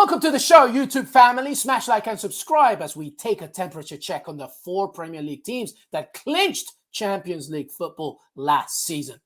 Welcome to the show, YouTube family. Smash like and subscribe as we take a temperature check on the 4 Premier League teams that clinched Champions League football last season.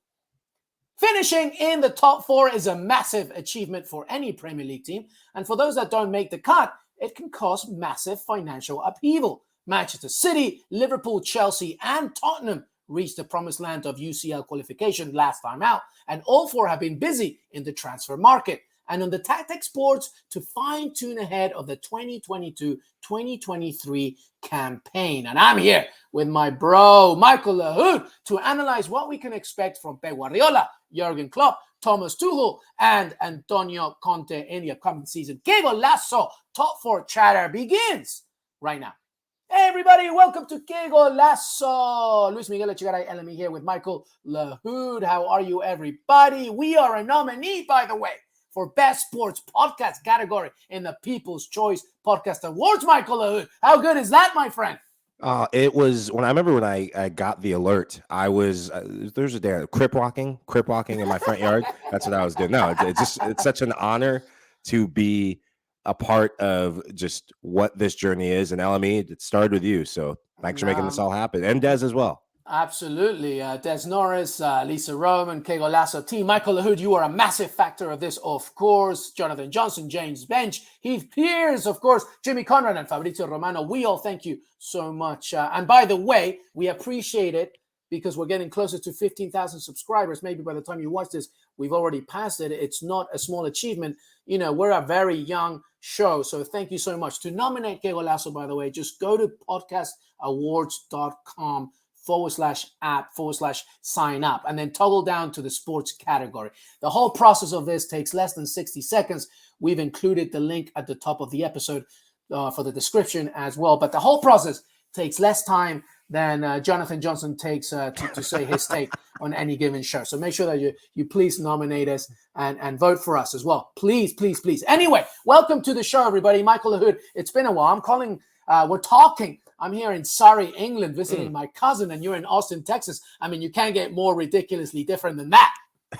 Finishing in the top 4 is a massive achievement for any Premier League team. And for those that don't make the cut, it can cause massive financial upheaval. Manchester City, Liverpool, Chelsea, and Tottenham reached the promised land of UCL qualification last time out. And all 4 have been busy in the transfer market and on the tactics boards to fine-tune ahead of the 2022-2023 campaign. And I'm here with my bro, Michael Lahoud, to analyze what we can expect from Pep Guardiola, Jurgen Klopp, Thomas Tuchel, and Antonio Conte in the upcoming season. Qué Golazo top 4 chatter begins right now. Hey everybody, welcome to Qué Golazo. Luis Miguel Echegaray Elemi here with Michael Lahoud. How are you, everybody? We are a nominee, by the way, for Best Sports Podcast category in the People's Choice Podcast Awards, Michael Lahoud. How good is that, my friend? It was when I got the alert. I was there's a day crip walking in my front yard. That's what I was doing. No, it's such an honor to be a part of just what this journey is. And LME, it started with you, so thanks for making this all happen, and Des as well. Absolutely. Des Norris, Lisa Roman, Qué Golazo team. Michael Lahoud, you are a massive factor of this, of course. Jonathan Johnson, James Bench, Heath Pierce, of course, Jimmy Conrad, and Fabrizio Romano. We all thank you so much. And by the way, we appreciate it because we're getting closer to 15,000 subscribers. Maybe by the time you watch this, we've already passed it. It's not a small achievement. You know, we're a very young show. So thank you so much. To nominate Qué Golazo, by the way, just go to podcastawards.com/app/sign up and then toggle down to the sports category. The whole process of this takes less than 60 seconds. We've included the link at the top of the episode for the description as well. But the whole process takes less time than Jonathan Johnson takes to say his take on any given show. So make sure that you please nominate us and vote for us as well. Please, please, please. Anyway, welcome to the show, everybody. Michael Lahoud. It's been a while. I'm here in Surrey, England, visiting my cousin, and you're in Austin, Texas. I mean, you can't get more ridiculously different than that.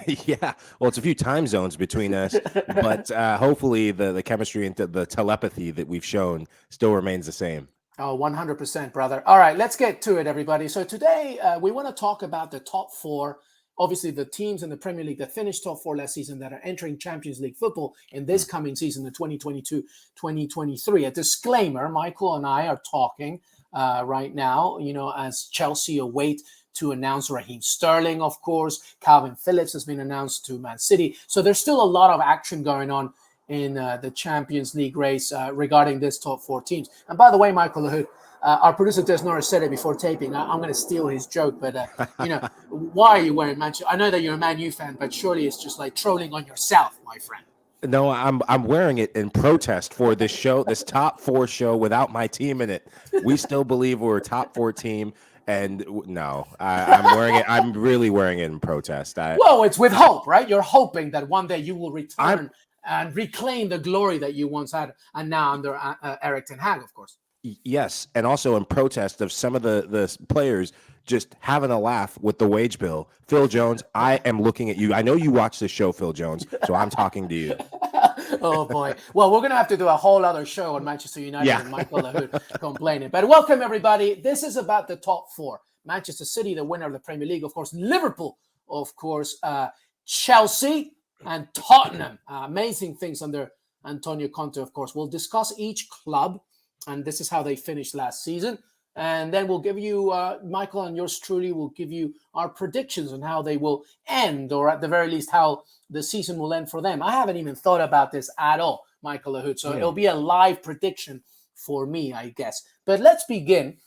Yeah, well, it's a few time zones between us, but hopefully the chemistry and the telepathy that we've shown still remains the same. Oh, 100%, brother. All right, let's get to it, everybody. So today we want to talk about the top 4, obviously the teams in the Premier League that finished top 4 last season that are entering Champions League football in this coming season, the 2022-2023. A disclaimer, Michael and I are talking right now, you know, as Chelsea await to announce Raheem Sterling, of course. Calvin Phillips has been announced to Man City. So there's still a lot of action going on in the Champions League race regarding this top 4 teams. And by the way, Michael Lahoud, our producer Des Norris said it before taping. I'm going to steal his joke, but you know, why are you wearing Manchester? I know that you're a Man U fan, but surely it's just like trolling on yourself, my friend. No, I'm wearing it in protest for this show, this top 4 show without my team in it. We still believe we're a top 4 team, and no, I'm wearing it. I'm really wearing it in protest. Well, it's with hope, right? You're hoping that one day you will return and reclaim the glory that you once had, and now under Erik ten Hag, of course. Yes, and also in protest of some of the players just having a laugh with the wage bill. Phil Jones, I am looking at you. I know you watch this show, Phil Jones, so I'm talking to you. Oh, boy. Well, we're going to have to do a whole other show on Manchester United and Michael Lahoud complaining. But welcome, everybody. This is about the top 4. Manchester City, the winner of the Premier League, of course. Liverpool, of course. Chelsea and Tottenham. Amazing things under Antonio Conte, of course. We'll discuss each club, and this is how they finished last season. And then we'll give you, Michael and yours truly will give you our predictions on how they will end, or at the very least, how the season will end for them. I haven't even thought about this at all, Michael Lahoud. So it'll be a live prediction for me, I guess. But let's begin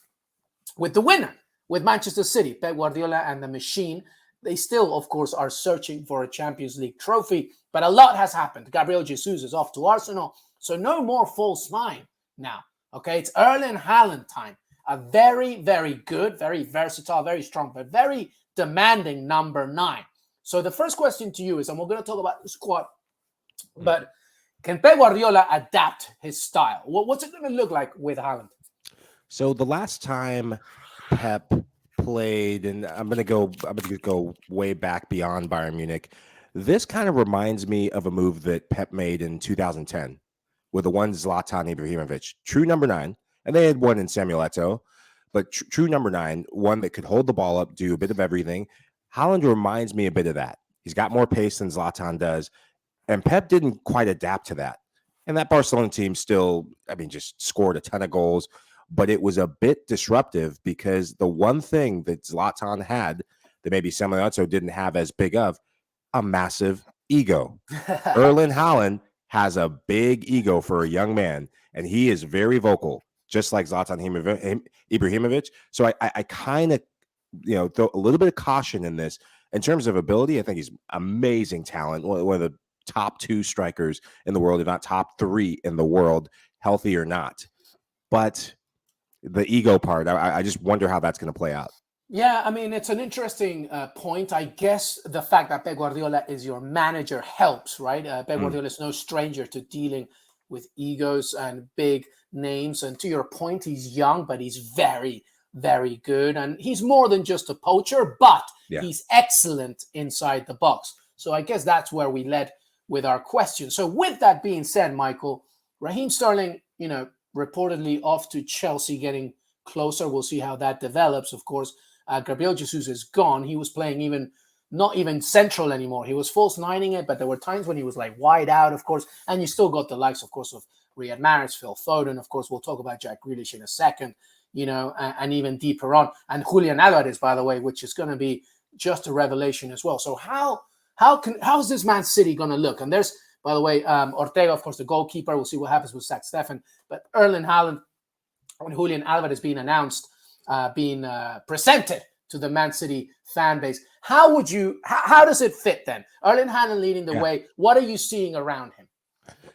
with the winner, with Manchester City, Pep Guardiola and the machine. They still, of course, are searching for a Champions League trophy, but a lot has happened. Gabriel Jesus is off to Arsenal, so no more false nine now. Okay, it's Erling Haaland time. A very, very good, very versatile, very strong, but very demanding number 9. So the first question to you is, and we're going to talk about the squad, but can Pep Guardiola adapt his style? What's it going to look like with Haaland? So the last time Pep played, and I'm going to go way back beyond Bayern Munich. This kind of reminds me of a move that Pep made in 2010 with the one Zlatan Ibrahimovic, true number 9, and they had one in Samuel Eto'o, but true number 9, one that could hold the ball up, do a bit of everything. Haaland reminds me a bit of that. He's got more pace than Zlatan does, and Pep didn't quite adapt to that. And that Barcelona team still, just scored a ton of goals, but it was a bit disruptive because the one thing that Zlatan had that maybe Samuel Eto'o didn't have as big of, a massive ego. Erling Haaland has a big ego for a young man, and he is very vocal, just like Zlatan Ibrahimovic. So I kind of, throw a little bit of caution in this. In terms of ability, I think he's amazing talent, one of the top 2 strikers in the world, if not top 3 in the world, healthy or not. But the ego part, I just wonder how that's going to play out. Yeah, it's an interesting point. I guess the fact that Pep Guardiola is your manager helps, right? Pep Guardiola is no stranger to dealing with egos and big names. And to your point, he's young, but he's very, very good. And he's more than just a poacher, but he's excellent inside the box. So I guess that's where we led with our question. So with that being said, Michael, Raheem Sterling, reportedly off to Chelsea, getting closer. We'll see how that develops. Of course, Gabriel Jesus is gone. He was playing not even central anymore. He was false nining it, but there were times when he was like wide out, of course. And you still got the likes, of course, of Riyad Mahrez, Phil Foden. Of course, we'll talk about Jack Grealish in a second, and even deeper on. And Julian Alvarez, by the way, which is going to be just a revelation as well. So how's this Man City going to look? And there's, by the way, Ortega, of course, the goalkeeper. We'll see what happens with Zach Steffen. But Erling Haaland and Julian Alvarez being announced, being presented to the Man City fan base. How does it fit then? Erling Haaland leading the way. What are you seeing around him?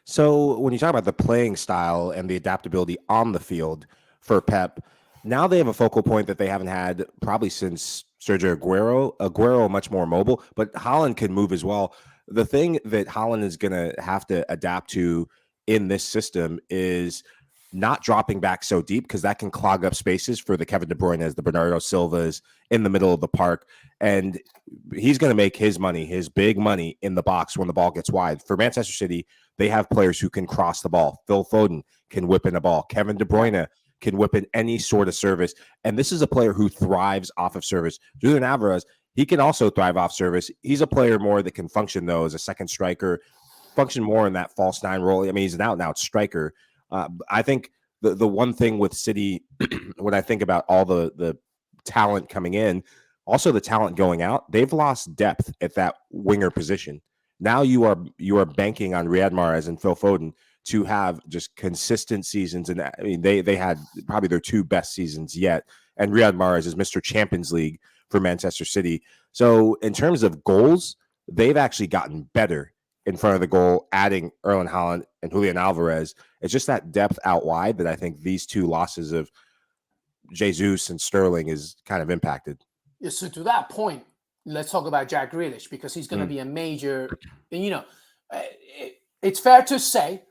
So when you talk about the playing style and the adaptability on the field for Pep, now they have a focal point that they haven't had probably since Sergio Aguero. Aguero much more mobile, but Haaland can move as well. The thing that Haaland is going to have to adapt to in this system is not dropping back so deep, because that can clog up spaces for the Kevin De Bruyne, the Bernardo Silvas in the middle of the park. And he's going to make his money, his big money, in the box when the ball gets wide. For Manchester City, they have players who can cross the ball. Phil Foden can whip in a ball. Kevin De Bruyne can whip in any sort of service. And this is a player who thrives off of service. Julian Alvarez, he can also thrive off service. He's a player more that can function, though, as a second striker, function more in that false 9 role. He's an out-and-out striker. I think the one thing with City, when I think about all the talent coming in, also the talent going out, they've lost depth at that winger position. Now you are banking on Riyad Mahrez and Phil Foden to have just consistent seasons. And they had probably their 2 best seasons yet. And Riyad Mahrez is Mr. Champions League for Manchester City. So in terms of goals, they've actually gotten better in front of the goal, adding Erling Haaland and Julian Alvarez. It's just that depth out wide that I think these 2 losses of Jesus and Sterling is kind of impacted. Yeah, so to that point, let's talk about Jack Grealish, because he's going to be a major, it's fair to say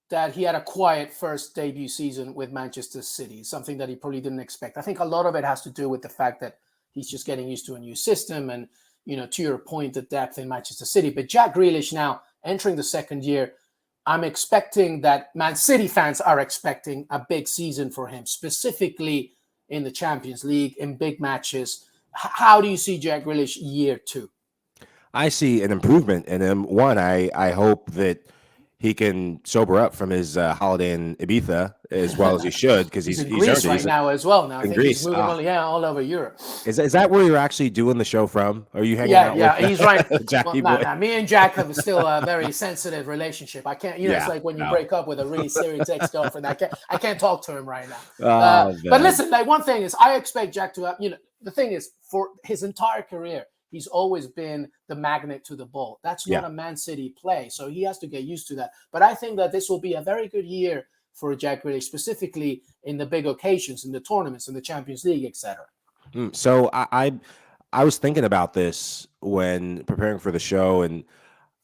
that he had a quiet first debut season with Manchester City, something that he probably didn't expect. I think a lot of it has to do with the fact that he's just getting used to a new system and, to your point, the depth in Manchester City. But Jack Grealish now entering the second year, I'm expecting that Man City fans are expecting a big season for him, specifically in the Champions League, in big matches. How do you see Jack Grealish year 2? I see an improvement in him. One, I hope that he can sober up from his holiday in Ibiza as well as he should, because he's in Greece right now as well. Now I think Greece. He's moving all over Europe. Is that where you're actually doing the show from? Are you hanging out? Yeah, he's right. Jackie boy. Me and Jack have still a very sensitive relationship. I can't. It's like when you break up with a really serious ex-girlfriend. I can't talk to him right now. But listen, like, one thing is, I expect Jack to have. The thing is, for his entire career, he's always been the magnet to the ball. That's not a Man City play, so he has to get used to that. But I think that this will be a very good year for Jack Grealish, specifically in the big occasions, in the tournaments, in the Champions League, etc. So I was thinking about this when preparing for the show, and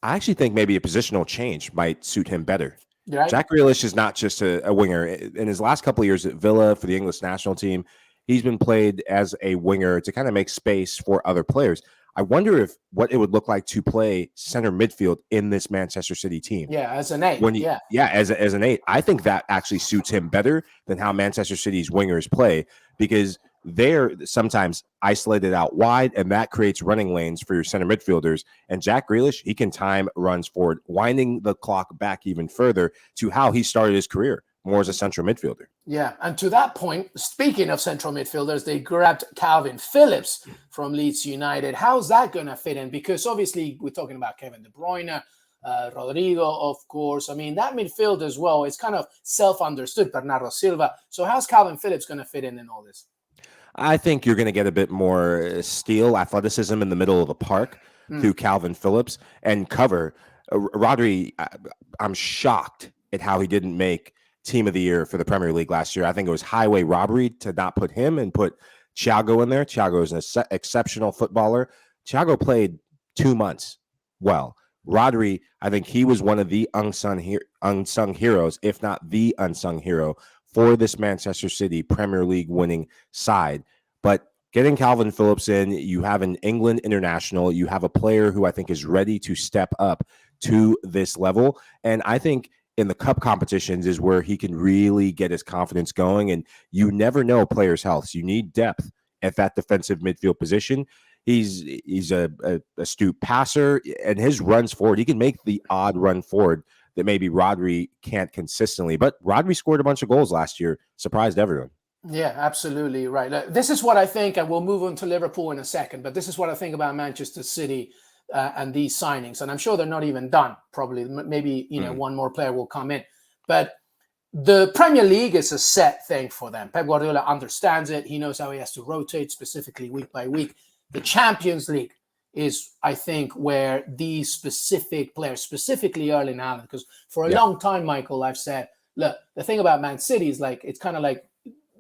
I actually think maybe a positional change might suit him better. Right. Jack Grealish is not just a winger. In his last couple of years at Villa for the English national team, he's been played as a winger to kind of make space for other players. I wonder if what it would look like to play center midfield in this Manchester City team. Yeah, as an 8. When he, as an 8, I think that actually suits him better than how Manchester City's wingers play, because they're sometimes isolated out wide, and that creates running lanes for your center midfielders. And Jack Grealish, he can time runs forward, winding the clock back even further to how he started his career, more as a central midfielder. Yeah, and to that point, speaking of central midfielders, they grabbed Calvin Phillips from Leeds United. How's that going to fit in? Because obviously we're talking about Kevin De Bruyne, Rodrigo, of course. I mean, that midfield as well is kind of self-understood, Bernardo Silva. So how's Calvin Phillips going to fit in all this? I think you're going to get a bit more steel athleticism in the middle of the park through Calvin Phillips and cover. Rodri, I'm shocked at how he didn't make Team of the Year for the Premier League last year. I think it was highway robbery to not put him and put Thiago in there. Thiago is an exceptional footballer. Thiago played 2 months well. Rodri, I think he was one of the unsung heroes, if not the unsung hero, for this Manchester City Premier League winning side. But getting Calvin Phillips in, you have an England international, you have a player who I think is ready to step up to this level. And I think in the cup competitions is where he can really get his confidence going. And you never know players' health. You need depth at that defensive midfield position. He's a astute passer, and his runs forward, he can make the odd run forward that maybe Rodri can't consistently. But Rodri scored a bunch of goals last year, surprised everyone. Yeah, absolutely right. This is what I think, and we'll move on to Liverpool in a second, but this is what I think about Manchester City and these signings. And I'm sure they're not even done, probably. Maybe, one more player will come in. But the Premier League is a set thing for them. Pep Guardiola understands it. He knows how he has to rotate, specifically week by week. The Champions League is, I think, where these specific players, specifically Erling Haaland, because for a long time, Michael, I've said, look, the thing about Man City is it's kind of like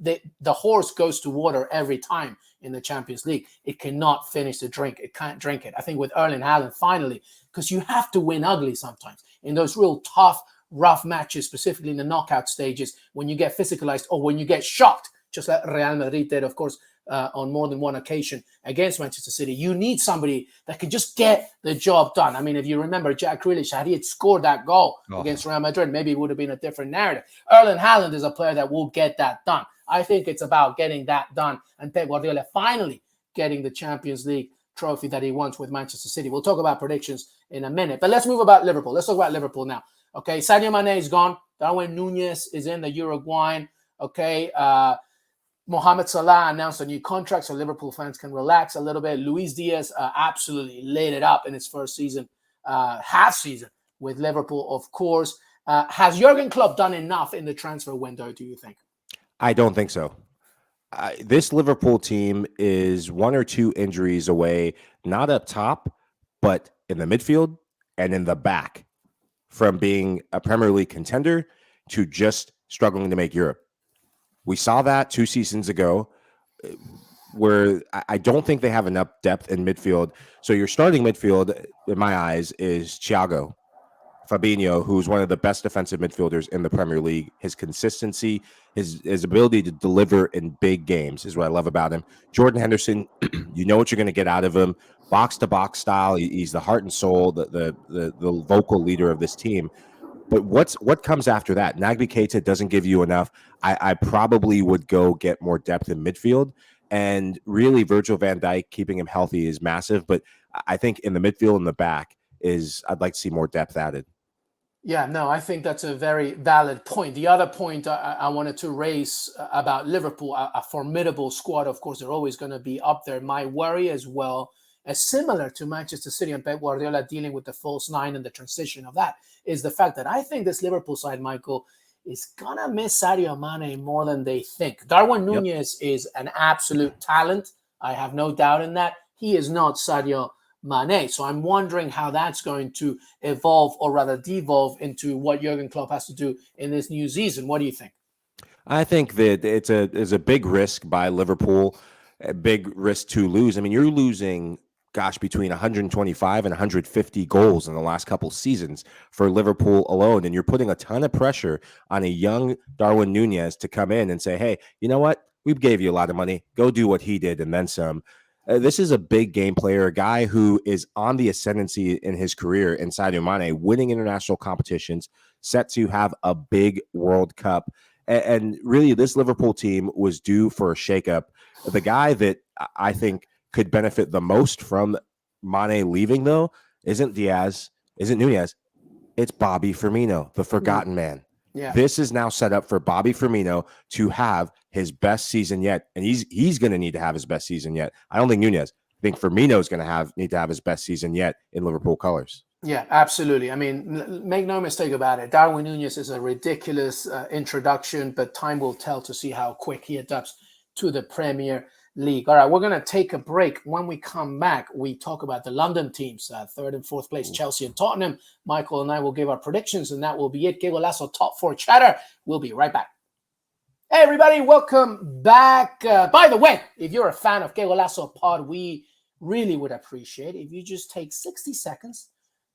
the horse goes to water every time in the Champions League. It cannot finish the drink. It can't drink it. I think with Erling Haaland, finally, because you have to win ugly sometimes in those real tough, rough matches, specifically in the knockout stages, when you get physicalized or when you get shocked, just like Real Madrid did, of course, on more than one occasion against Manchester City. You need somebody that can just get the job done. I mean, if you remember Jack Grealish, had he had scored that goal against Real Madrid, maybe it would have been a different narrative. Erling Haaland is a player that will get that done. I think it's about getting that done, and Pep Guardiola finally getting the Champions League trophy that he wants with Manchester City. We'll talk about predictions in a minute, but let's move about Liverpool. Let's talk about Liverpool now. Okay, Sadio Mane is gone. Darwin Nunez is in, the Uruguayan. Okay, Mohamed Salah announced a new contract, so Liverpool fans can relax a little bit. Luis Diaz absolutely laid it up in his first season, half season with Liverpool, of course. Has Jurgen Klopp done enough in the transfer window, do you think? I don't think so. This Liverpool team is 1 or 2 injuries away, not up top, but in the midfield and in the back, from being a Premier League contender to just struggling to make Europe. We saw that 2 seasons ago, where I don't think they have enough depth in midfield. So your starting midfield, in my eyes, is Thiago, Fabinho, who's one of the best defensive midfielders in the Premier League. His consistency, his ability to deliver in big games is what I love about him. Jordan Henderson, you know what you're going to get out of him. Box to box style. He's the heart and soul, the vocal leader of this team. But what comes after that? Naby Keita doesn't give you enough. I probably would go get more depth in midfield. And really, Virgil van Dijk, keeping him healthy is massive. But I think in the midfield and the back I'd like to see more depth added. Yeah, no, I think that's a very valid point. The other point I wanted to raise about Liverpool, a formidable squad, of course, they're always going to be up there. My worry as well, as similar to Manchester City and Pep Guardiola dealing with the false nine and the transition of that, is the fact that I think this Liverpool side, Michael, is going to miss Sadio Mane more than they think. Darwin Nunez is an absolute talent. I have no doubt in that. He is not Sadio Mane. So I'm wondering how that's going to evolve, or rather devolve, into what Jurgen Klopp has to do in this new season. What do you think? I think that it's a big risk by Liverpool, a big risk to lose. I mean, you're losing, between 125 and 150 goals in the last couple seasons for Liverpool alone. And you're putting a ton of pressure on a young Darwin Nunez to come in and say, hey, you know what? We gave you a lot of money. Go do what he did and then some. This is a big game player, a guy who is on the ascendancy in his career in Sadio Mane, winning international competitions, set to have a big World Cup. And really, this Liverpool team was due for a shakeup. The guy that I think could benefit the most from Mane leaving, though, isn't Diaz, isn't Nunez. It's Bobby Firmino, the forgotten man. Yeah. This is now set up for Bobby Firmino to have his best season yet, and he's going to need to have his best season yet. I don't think Nunez. I think Firmino is going to need to have his best season yet in Liverpool colors. Yeah, absolutely. I mean, make no mistake about it. Darwin Nunez is a ridiculous introduction, but time will tell to see how quick he adapts to the Premier League. All right, we're going to take a break. When we come back, we talk about the London teams, third and fourth place, Chelsea and Tottenham. Michael and I will give our predictions, and that will be it. Qué Golazo top four chatter. We'll be right back. Hey, everybody, welcome back. By the way, if you're a fan of Qué Golazo pod, we really would appreciate if you just take 60 seconds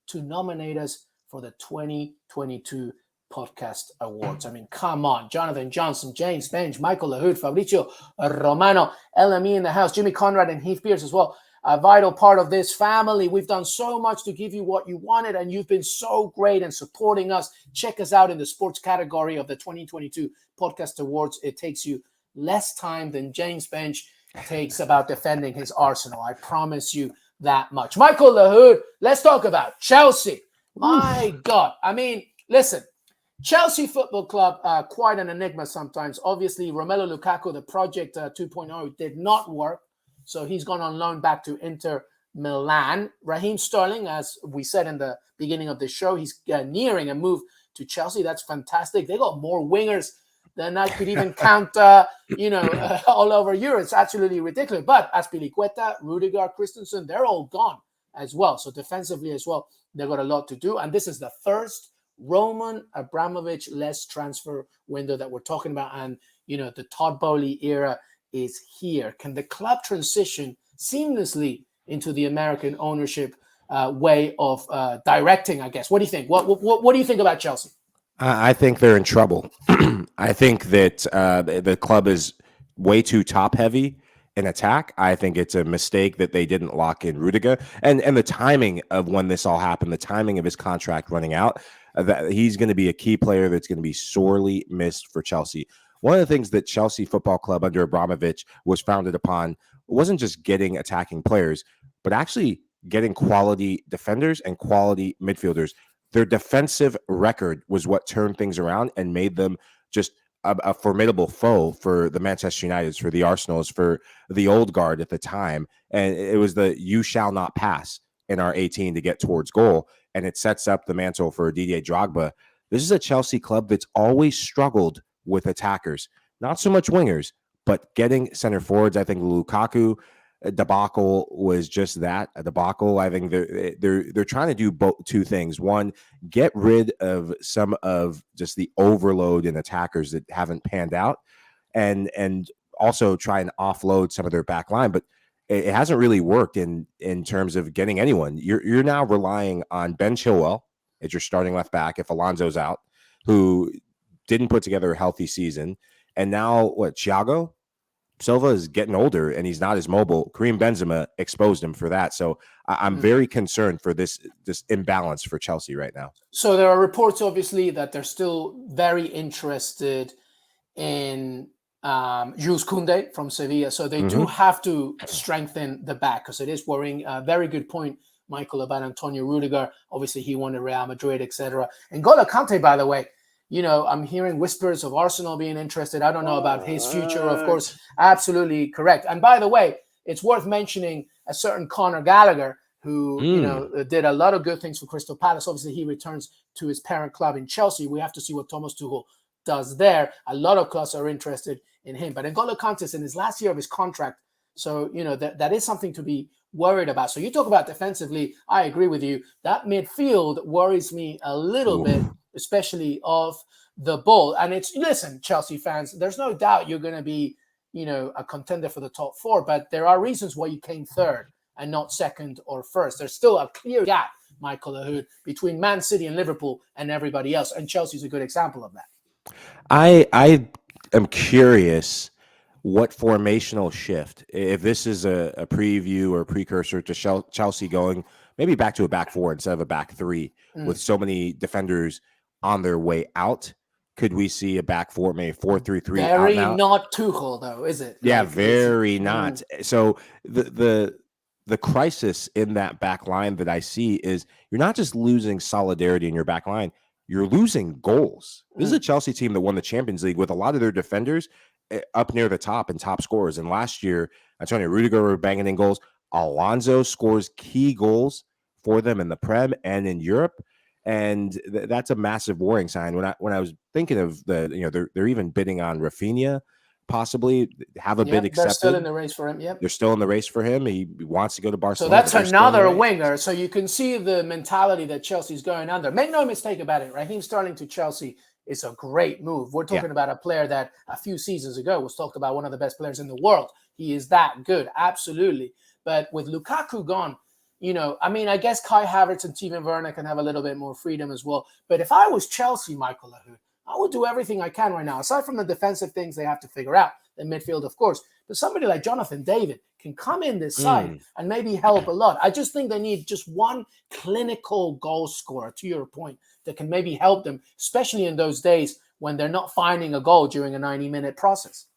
to nominate us for the 2022 Podcast Awards. I mean, come on. Jonathan Johnson, James Bench, Michael Lahoud, Fabricio Romano, LME in the house, Jimmy Conrad, and Heath Pierce as well. A vital part of this family. We've done so much to give you what you wanted, and you've been so great in supporting us. Check us out in the sports category of the 2022 Podcast Awards. It takes you less time than James Bench takes about defending his Arsenal. I promise you that much. Michael Lahoud, let's talk about Chelsea. My God. I mean, listen, Chelsea Football Club, quite an enigma sometimes. Obviously, Romelu Lukaku, the project 2.0, did not work. So he's gone on loan back to Inter Milan. Raheem Sterling, as we said in the beginning of the show, he's nearing a move to Chelsea. That's fantastic. They got more wingers than I could even count, all over Europe. It's absolutely ridiculous. But Azpilicueta, Rudiger, Christensen, they're all gone as well. So defensively as well, they've got a lot to do. And this is the first Roman Abramovich-less transfer window that we're talking about. And, the Todd Bowley era is here. Can the club transition seamlessly into the American ownership way of directing, I guess? What do you think? What do you think about Chelsea? I think they're in trouble. I think that the club is way too top heavy in attack. I think it's a mistake that they didn't lock in Rudiger, and the timing of when this all happened, the timing of his contract running out, that he's going to be a key player that's going to be sorely missed for Chelsea. One of the things that Chelsea Football Club under Abramovich was founded upon wasn't just getting attacking players, but actually getting quality defenders and quality midfielders. Their defensive record was what turned things around and made them just a formidable foe for the Manchester Uniteds, for the Arsenals, for the old guard at the time. And it was the you shall not pass in our 18 to get towards goal. And it sets up the mantle for Didier Drogba. This is a Chelsea club that's always struggled with attackers, not so much wingers, but getting center forwards. I think Lukaku debacle was just that, a debacle. I think they're trying to do two things. One, get rid of some of just the overload in attackers that haven't panned out, and also try and offload some of their back line. But it hasn't really worked in terms of getting anyone. You're now relying on Ben Chilwell as your starting left back if Alonso's out, who didn't put together a healthy season. And now Thiago Silva is getting older and he's not as mobile. Karim Benzema exposed him for that. So I'm very concerned for this imbalance for Chelsea right now. So there are reports, obviously, that they're still very interested in Jules Koundé from Sevilla. So they do have to strengthen the back because it is worrying. Very good point, Michael, about Antonio Rudiger. Obviously, he wanted Real Madrid, etc. And N'Golo Kante, by the way, I'm hearing whispers of Arsenal being interested. I don't know about his future, of course. Absolutely correct. And by the way, it's worth mentioning a certain Conor Gallagher who, did a lot of good things for Crystal Palace. Obviously, he returns to his parent club in Chelsea. We have to see what Thomas Tuchel does there. A lot of clubs are interested in him. But N'Golo Kante is in his last year of his contract. So, that is something to be worried about. So you talk about defensively, I agree with you. That midfield worries me a little bit, especially off the ball. And listen, Chelsea fans, there's no doubt you're going to be, a contender for the top four, but there are reasons why you came third and not second or first. There's still a clear gap, Michael Lahoud, between Man City and Liverpool and everybody else. And Chelsea's a good example of that. I am curious what formational shift, if this is a preview or precursor to Chelsea going maybe back to a back four instead of a back three with so many defenders on their way out, could we see a back four, maybe 4-3-3 out and Very out? not Tuchel, though, is it? Yeah, Like, is very not. So the crisis in that back line that I see is you're not just losing solidarity in your back line, you're losing goals. This is a Chelsea team that won the Champions League with a lot of their defenders up near the top and top scorers. And last year, Antonio Rudiger were banging in goals. Alonso scores key goals for them in the Prem and in Europe. And that's a massive warning sign. When I was thinking of they're even bidding on Rafinha, possibly have a bid accepted. They're still in the race for him. Yep. They're still in the race for him. He wants to go to Barcelona. So that's another winger. So you can see the mentality that Chelsea's going under. Make no mistake about it. Raheem Sterling to Chelsea is a great move. We're talking about a player that a few seasons ago was talked about one of the best players in the world. He is that good. Absolutely. But with Lukaku gone, I guess Kai Havertz and Timo Werner can have a little bit more freedom as well. But if I was Chelsea, Michael Lahoud, I would do everything I can right now, aside from the defensive things they have to figure out. The midfield, of course. But somebody like Jonathan David can come in this side and maybe help a lot. I just think they need just one clinical goal scorer, to your point, that can maybe help them, especially in those days when they're not finding a goal during a 90-minute process.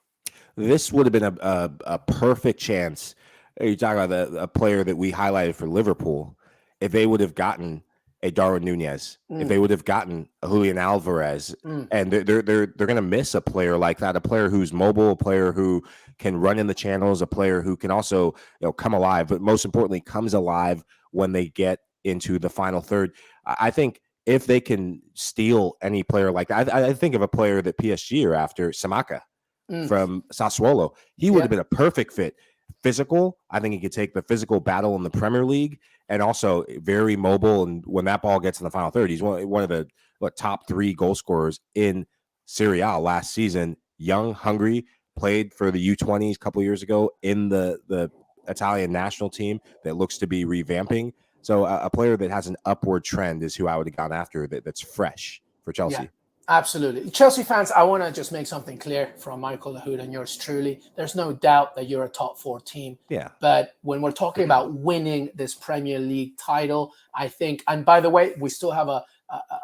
This would have been a perfect chance. You talk about a player that we highlighted for Liverpool. If they would have gotten a Darwin Nunez, if they would have gotten a Julian Alvarez, and they're going to miss a player like that, a player who's mobile, a player who can run in the channels, a player who can also come alive, but most importantly comes alive when they get into the final third. I think if they can steal any player like that, I think of a player that PSG are after, Samaka from Sassuolo. He would have been a perfect fit. Physical, I think he could take the physical battle in the Premier League, and also very mobile. And when that ball gets in the final third, he's one of the top 3 goal scorers in Serie A last season. Young, hungry, played for the U20s a couple years ago in the Italian national team that looks to be revamping. So a player that has an upward trend is who I would have gone after, that's fresh for Chelsea. Yeah. Absolutely. Chelsea fans, I want to just make something clear from Michael Lahoud and yours truly. There's no doubt that you're a top 4 team. Yeah. But when we're talking about winning this Premier League title, I think, and by the way, we still have a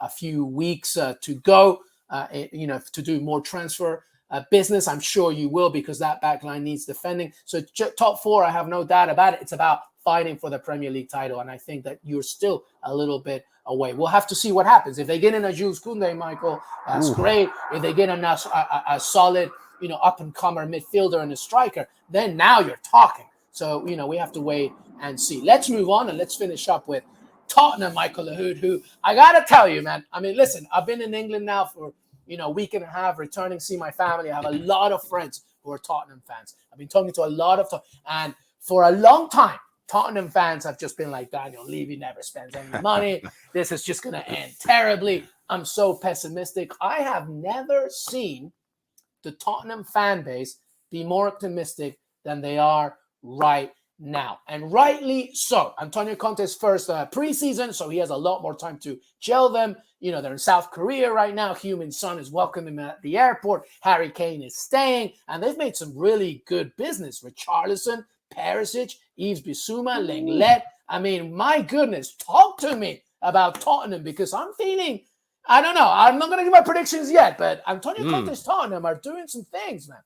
few weeks to go, to do more transfer business. I'm sure you will, because that backline needs defending. So top 4, I have no doubt about it. It's about fighting for the Premier League title. And I think that you're still a little bit away. We'll have to see what happens. If they get in a Jules Koundé, Michael, that's great. If they get in a solid, up-and-comer midfielder and a striker, then now you're talking. So, we have to wait and see. Let's move on and let's finish up with Tottenham, Michael Lahoud, who I got to tell you, man, I mean, listen, I've been in England now for, a week and a half, returning to see my family. I have a lot of friends who are Tottenham fans. I've been talking to a lot of and for a long time, Tottenham fans have just been like, Daniel Levy never spends any money. This is just going to end terribly. I'm so pessimistic. I have never seen the Tottenham fan base be more optimistic than they are right now. And rightly so. Antonio Conte's first preseason, so he has a lot more time to gel them. They're in South Korea right now. Heung-min Son is welcoming them at the airport. Harry Kane is staying. And they've made some really good business. Richarlison, Perisic, Yves Bissouma, Lenglet. I mean, my goodness, talk to me about Tottenham, because I'm feeling, I don't know. I'm not going to give my predictions yet, but Antonio Conte's Tottenham are doing some things, man.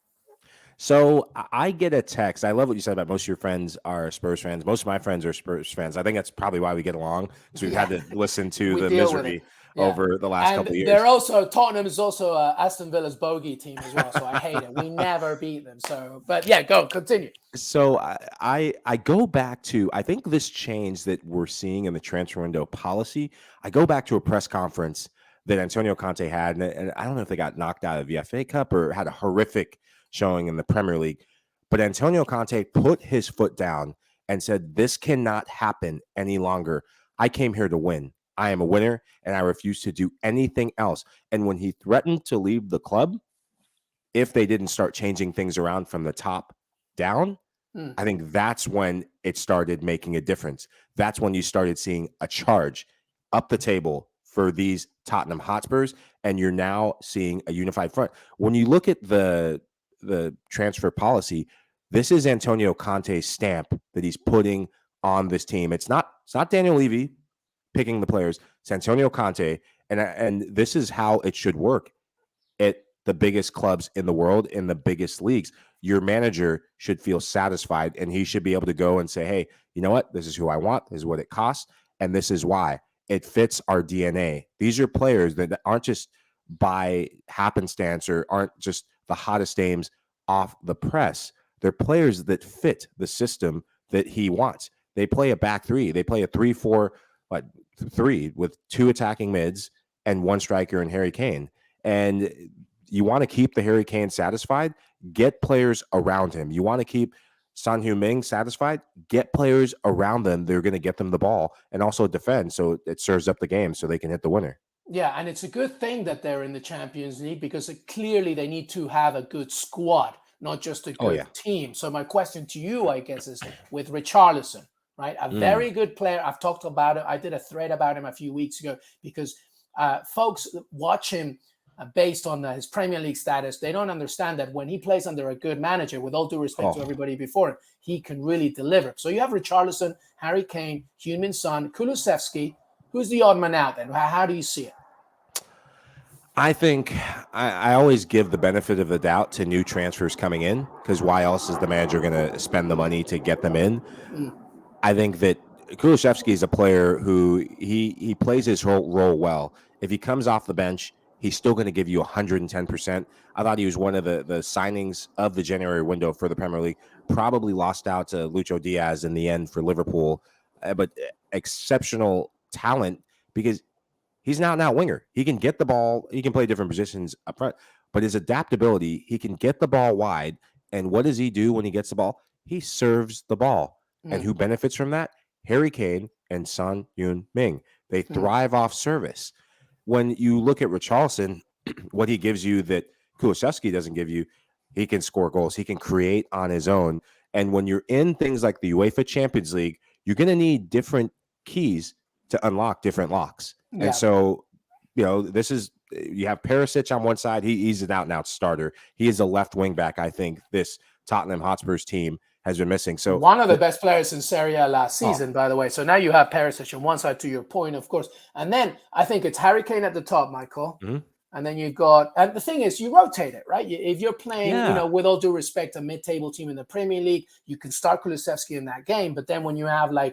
So I get a text. I love what you said about most of your friends are Spurs fans. Most of my friends are Spurs fans. I think that's probably why we get along, because we've had to listen to the misery over the last couple of years. They're also, Tottenham is also Aston Villa's bogey team as well, so I hate it. We never beat them. So, but yeah, continue. So I go back to, I think this change that we're seeing in the transfer window policy, I go back to a press conference that Antonio Conte had, and I don't know if they got knocked out of the FA Cup or had a horrific showing in the Premier League, but Antonio Conte put his foot down and said, this cannot happen any longer. I came here to win. I am a winner, and I refuse to do anything else. And when he threatened to leave the club, if they didn't start changing things around from the top down, I think that's when it started making a difference. That's when you started seeing a charge up the table for these Tottenham Hotspurs, and you're now seeing a unified front. When you look at the the transfer policy, this is Antonio Conte's stamp that he's putting on this team. It's not Daniel Levy picking the players. It's Antonio Conte, and this is how it should work at the biggest clubs in the world, in the biggest leagues. Your manager should feel satisfied, and he should be able to go and say, hey, you know what? This is who I want. This is what it costs, and this is why. It fits our DNA. These are players that aren't just by happenstance or aren't just the hottest names off the press. They're players that fit the system that he wants. They play a back three. They play a 3-4-3 with 2 attacking mids and 1 striker in Harry Kane. And you want to keep the Harry Kane satisfied, get players around him. You want to keep Son Heung-min satisfied, get players around them. They're going to get them the ball and also defend so it serves up the game so they can hit the winner. Yeah, and it's a good thing that they're in the Champions League because clearly they need to have a good squad, not just a good team. So my question to you, I guess, is with Richarlison, right? A very good player. I've talked about it. I did a thread about him a few weeks ago because folks watch him based on his Premier League status. They don't understand that when he plays under a good manager, with all due respect to everybody before him, he can really deliver. So you have Richarlison, Harry Kane, Heung-min Son, Kulusevski. Who's the odd man out then? How do you see it? I think I always give the benefit of the doubt to new transfers coming in because why else is the manager going to spend the money to get them in? I think that Kulusevski is a player who he plays his role well. If he comes off the bench, he's still going to give you 110%. I thought he was one of the signings of the January window for the Premier League. Probably lost out to Lucho Diaz in the end for Liverpool, but exceptional talent because he's not an out winger. He can get the ball. He can play different positions up front, but his adaptability, he can get the ball wide. And what does he do when he gets the ball? He serves the ball. And who benefits from that? Harry Kane and Son Heung-min. They thrive off service. When you look at Richarlison, what he gives you that Kulusevski doesn't give you, he can score goals. He can create on his own. And when you're in things like the UEFA Champions League, you're going to need different keys to unlock different locks. Yeah. And so, this is, you have Perisic on one side. He's an out-and-out starter. He is a left wing back, I think, this Tottenham Hotspurs team has been missing. So one of the best players in Serie A last season, by the way. So now you have Perisic on one side, to your point, of course. And then I think it's Harry Kane at the top, Michael. And then you've got, and the thing is, you rotate it, right? If you're playing, with all due respect, a mid-table team in the Premier League, you can start Kulusevski in that game. But then when you have Real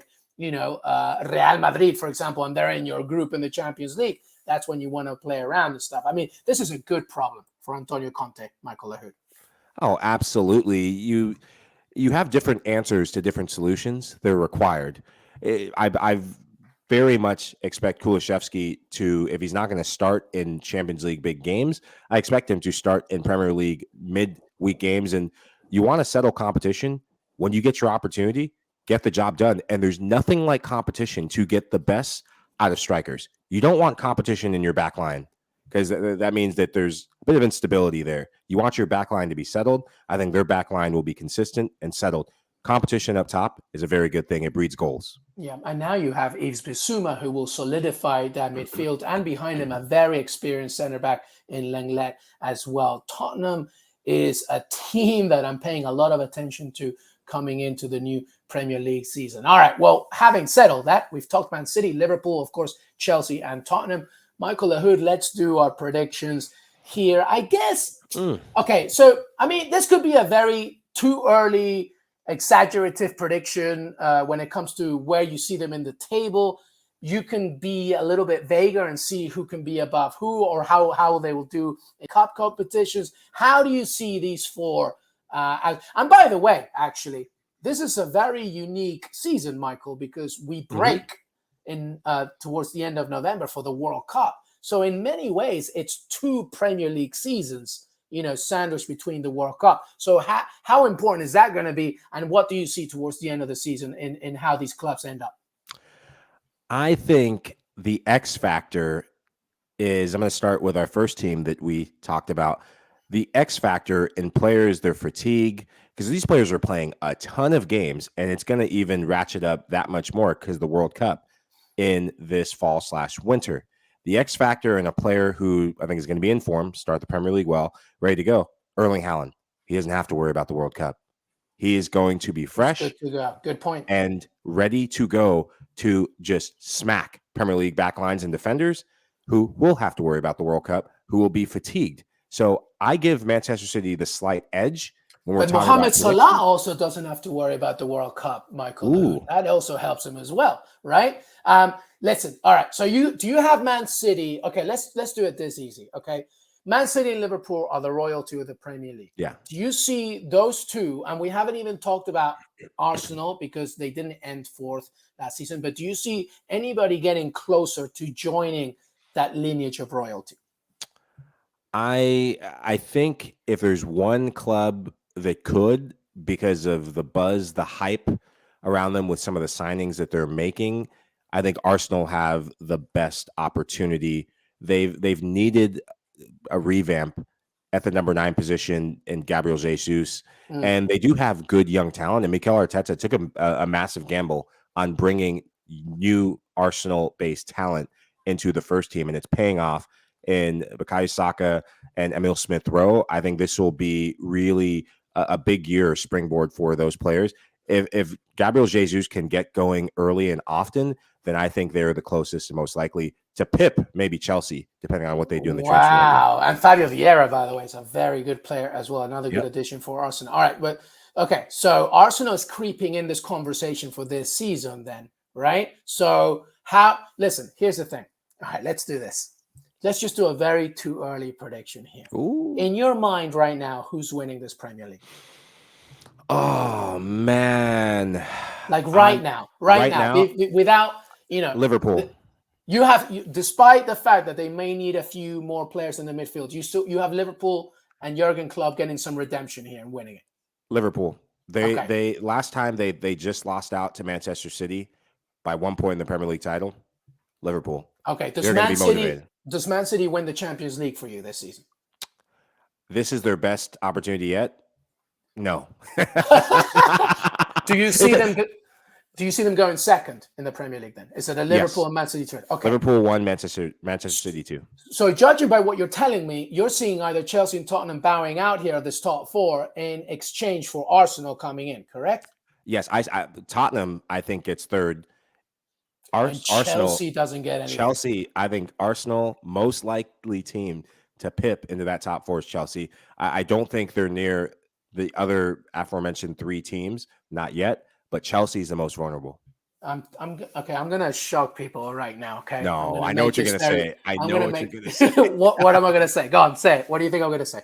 Madrid, for example, and they're in your group in the Champions League, that's when you want to play around and stuff. I mean, this is a good problem for Antonio Conte, Michael Lahoud. Oh, absolutely. You have different answers to different solutions. They're required. I very much expect Kulusevski to, if he's not going to start in Champions League big games, I expect him to start in Premier League mid-week games. And you want to settle competition. When you get your opportunity, get the job done. And there's nothing like competition to get the best out of strikers. You don't want competition in your back line because that means that there's a bit of instability there. You want your back line to be settled. I think their back line will be consistent and settled. Competition up top is a very good thing. It breeds goals. Yeah, and now you have Yves Bissouma, who will solidify that midfield, and behind him, a very experienced center-back in Lenglet as well. Tottenham is a team that I'm paying a lot of attention to coming into the new Premier League season. All right, well, having said all that, we've talked Man City, Liverpool, of course, Chelsea, and Tottenham. Michael Lahoud, let's do our predictions here. I guess, okay, so, I mean, this could be a very too early exaggerative prediction when it comes to where you see them in the table. You can be a little bit vaguer and see who can be above who or how they will do in cup competitions. How do you see these four? And by the way, actually, this is a very unique season, Michael, because we break in towards the end of November for the World Cup. So in many ways, it's 2 Premier League seasons, sandwiched between the World Cup. So how important is that going to be? And what do you see towards the end of the season in how these clubs end up? I think the X factor is, I'm going to start with our first team that we talked about. The X factor in players, their fatigue, because these players are playing a ton of games, and it's going to even ratchet up that much more because the World Cup in this fall/winter. The X factor in a player who I think is going to be in form, start the Premier League well, ready to go, Erling Haaland. he doesn't have to worry about the World Cup. He is going to be fresh Good to go. Good point. and ready to go to just smack Premier League backlines and defenders who will have to worry about the World Cup, who will be fatigued. So I give Manchester City the slight edge when we're But talking Mohamed about Salah also doesn't have to worry about the World Cup, Michael. Ooh. That also helps him as well, right? Listen, all right. So do you have Man City? Okay, let's do it this easy. Okay, Man City and Liverpool are the royalty of the Premier League. Yeah. Do you see those two? And we haven't even talked about Arsenal because they didn't end fourth last season. But do you see anybody getting closer to joining that lineage of royalty? I think if there's one club that could, because of the buzz, the hype around them with some of the signings that they're making, I think Arsenal have the best opportunity. They've needed a revamp at the number 9 position in Gabriel Jesus, and they do have good young talent. And Mikel Arteta took a massive gamble on bringing new Arsenal-based talent into the first team, and it's paying off in Bukayo Saka and Emil Smith Rowe. I think this will be really a big year springboard for those players. If Gabriel Jesus can get going early and often, then I think they're the closest and most likely to Pip, maybe Chelsea, depending on what they do in the transfer window. Wow. And Fabio Vieira, by the way, is a very good player as well. Another good addition for Arsenal. All right. But okay. So Arsenal is creeping in this conversation for this season then, right? So listen, here's the thing. All right, let's do this. Let's just do a very too early prediction here. Ooh. In your mind right now, who's winning this Premier League? Oh, man. Like right now, without, Liverpool. Despite the fact that they may need a few more players in the midfield, you have Liverpool and Jurgen Klopp getting some redemption here and winning it. Liverpool. They last time they just lost out to Manchester City by 1 point in the Premier League title. Liverpool. Okay. Does Man City win the Champions League for you this season? This is their best opportunity yet? No. Do you see them going second in the Premier League then? Is it a Liverpool and Man City trade? Okay. Liverpool 1, Manchester City 2. So judging by what you're telling me, you're seeing either Chelsea and Tottenham bowing out here at this top 4 in exchange for Arsenal coming in, correct? Yes. Tottenham, I think, gets third. Chelsea doesn't get anything. Chelsea, I think Arsenal, most likely team to pip into that top 4 is Chelsea. I don't think they're near the other aforementioned 3 teams, not yet, but Chelsea's the most vulnerable. I'm gonna shock people right now. Okay. No, I know what you're gonna say. What am I gonna say? Go on, say it. What do you think I'm gonna say?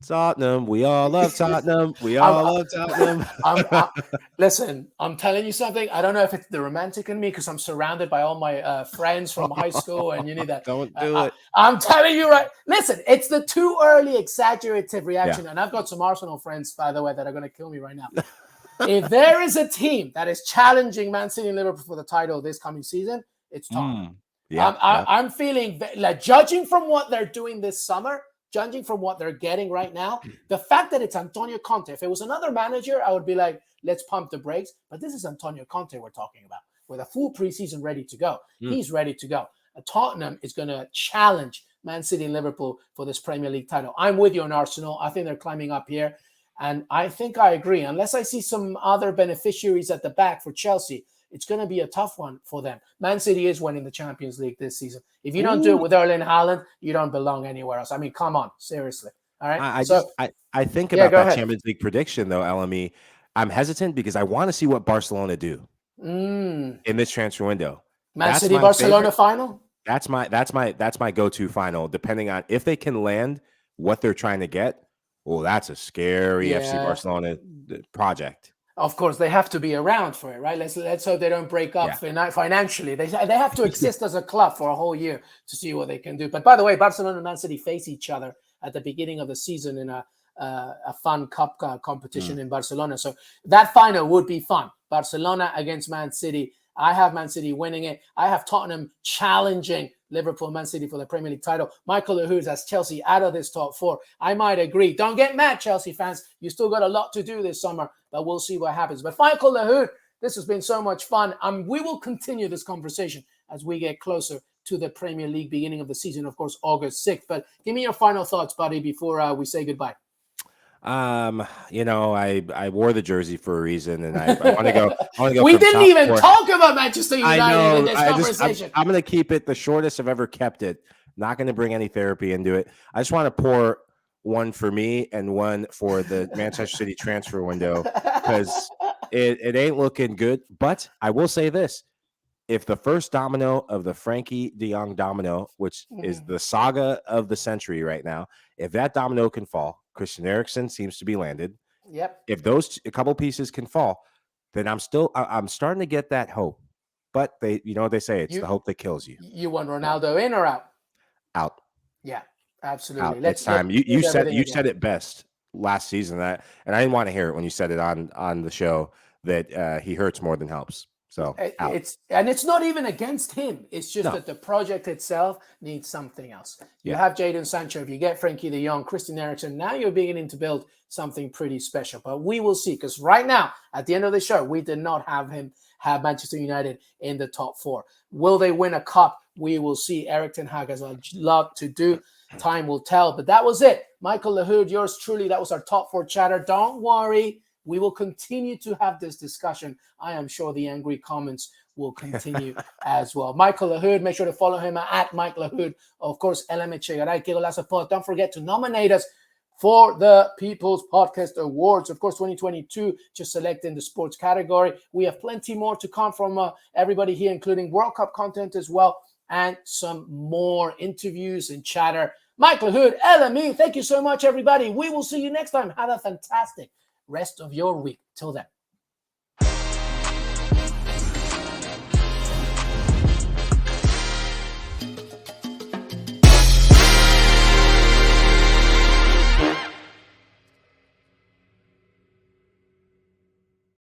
Tottenham. We all love Tottenham. We all love Tottenham. Listen, I'm telling you something. I don't know if it's the romantic in me because I'm surrounded by all my friends from high school, and you need that. Don't do it. I'm telling you, right? Listen, it's the too early exaggerative reaction, and I've got some Arsenal friends, by the way, that are going to kill me right now. If there is a team that is challenging Man City and Liverpool for the title this coming season, it's Tottenham. I'm feeling like, judging from what they're doing this summer, judging from what they're getting right now, the fact that it's Antonio Conte, if it was another manager, I would be like, let's pump the brakes. But this is Antonio Conte we're talking about with a full preseason ready to go. He's ready to go. Tottenham is going to challenge Man City and Liverpool for this Premier League title. I'm with you on Arsenal. I think they're climbing up here. And I think I agree. Unless I see some other beneficiaries at the back for Chelsea, it's going to be a tough one for them. Man City is winning the Champions League this season. If you don't do it with Erling Haaland, you don't belong anywhere else. I mean, come on, seriously. All right. I think about that Champions League prediction though, LME. I'm hesitant because I want to see what Barcelona do in this transfer window. Man City Barcelona final. That's my go-to final. Depending on if they can land what they're trying to get. Oh, that's a scary FC Barcelona project. Of course, they have to be around for it, right? Let's hope they don't break up financially. They have to exist as a club for a whole year to see what they can do. But by the way, Barcelona and Man City face each other at the beginning of the season in a fun cup competition in Barcelona. So that final would be fun. Barcelona against Man City. I have Man City winning it. I have Tottenham challenging Liverpool, Man City for the Premier League title. Michael Lahoud has Chelsea out of this top 4. I might agree. Don't get mad, Chelsea fans. You still got a lot to do this summer, but we'll see what happens. But Michael Lahoud, this has been so much fun. We will continue this conversation as we get closer to the Premier League beginning of the season, of course, August 6th. But give me your final thoughts, buddy, before we say goodbye. I wore the jersey for a reason, and I want to go. I want to go We from didn't top even four. talk about Manchester I United in know. this conversation. I'm going to keep it the shortest I've ever kept it. Not going to bring any therapy into it. I just want to pour one for me and one for the Manchester City transfer window because it ain't looking good. But I will say this: if the first domino of the Frankie De Jong domino, which is the saga of the century right now, if that domino can fall, Christian Eriksen seems to be landed. Yep. If a couple pieces can fall, then I'm starting to get that hope. But what they say, it's the hope that kills you. You want Ronaldo in or out? Out. Yeah, absolutely. Out. It's time. Let's You give said everything again. it best last season, and I didn't want to hear it when you said it on the show that he hurts more than helps. So out. It's not even against him. It's just No. that the project itself needs something else. You Yeah. have Jadon Sancho. If you get Frankie De Jong, Christian Eriksen, now you're beginning to build something pretty special. But we will see, because right now, at the end of the show, we did not have Manchester United in the top four. Will they win a cup? We will see. Eric Ten Hag has a lot to do. Time will tell. But that was it. Michael Lahoud, yours truly. That was our top four chatter. Don't worry. We will continue to have this discussion. I am sure the angry comments will continue as well. Michael Lahoud, make sure to follow him at Mike Lahoud. Of course, LMH, Qué Golazo Pod. Don't forget to nominate us for the People's Podcast Awards. Of course, 2022, just selecting the sports category. We have plenty more to come from everybody here, including World Cup content as well, and some more interviews and chatter. Mike Lahoud, LME, thank you so much, everybody. We will see you next time. Have a fantastic rest of your week. Till then.